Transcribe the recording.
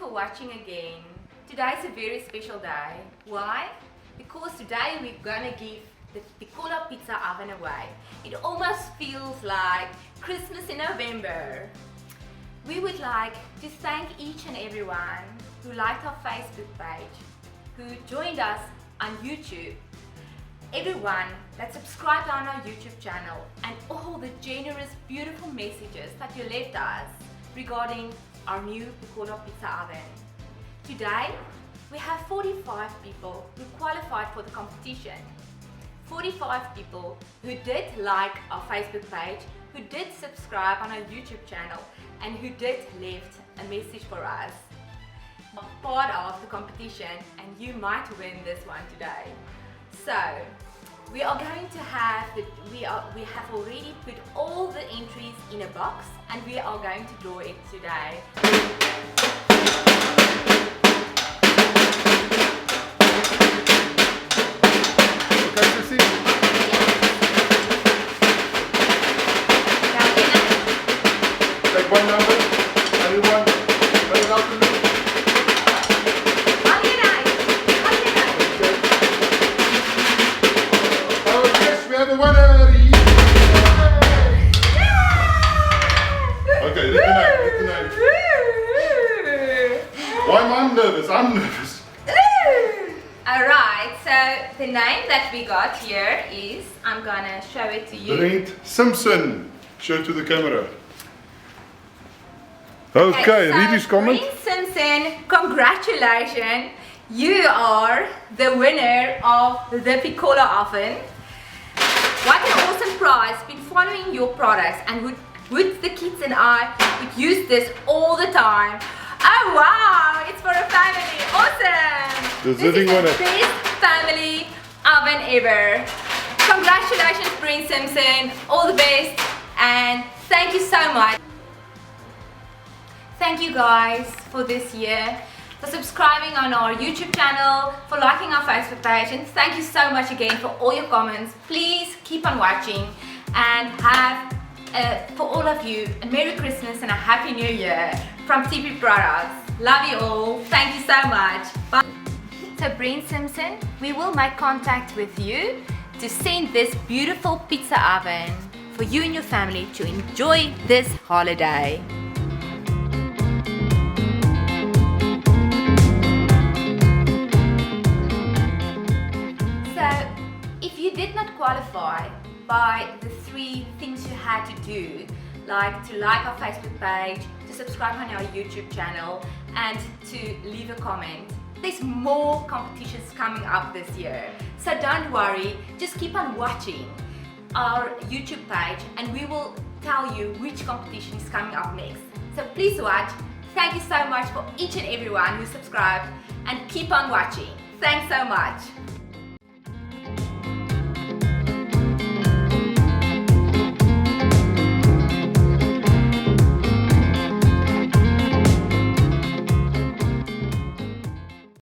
for watching again. Today is a very special day. Why? Because today we're gonna give the Piccolo pizza oven away. It almost feels like Christmas in November. We would like to thank each and everyone who liked our Facebook page, who joined us on YouTube, everyone that subscribed on our YouTube channel, and all the generous, beautiful messages that you left us regarding our new Piccolo pizza oven. Today, we have 45 people who qualified for the competition. 45 people who did like our Facebook page, who did subscribe on our YouTube channel, and who did left a message for us. Part of the competition, and you might win this one today. So, we are going to have we have already put all the entries in a box, and we are going to draw it today. Take one number, anyone, let it out to me. Oh yes, we have a winner! Okay, look at the name. Why am I nervous? I'm nervous. Alright, so the name that we got here is, I'm gonna show it to you. Brent Simpson. Show to the camera. Okay, read his comment. Brent Simpson, congratulations. You are the winner of the Piccolo oven. What an awesome prize. Been following your products, and would the kids and I would use this all the time. Oh wow, it's for a family. Awesome. This is the best family oven ever. Congratulations, Brent Simpson. All the best, and thank you so much. Thank you guys for this year, for subscribing on our YouTube channel, for liking our Facebook page, and thank you so much again for all your comments. Please keep on watching, and have, for all of you, a Merry Christmas and a Happy New Year from TP Products. Love you all. Thank you so much. Bye. So Brent Simpson, we will make contact with you to send this beautiful pizza oven for you and your family to enjoy this holiday. If you did not qualify by the 3 things you had to do, like to like our Facebook page, to subscribe on our YouTube channel, and to leave a comment, there's more competitions coming up this year. So don't worry, just keep on watching our YouTube page, and we will tell you which competition is coming up next. So please watch. Thank you so much for each and everyone who subscribed, and keep on watching. Thanks so much.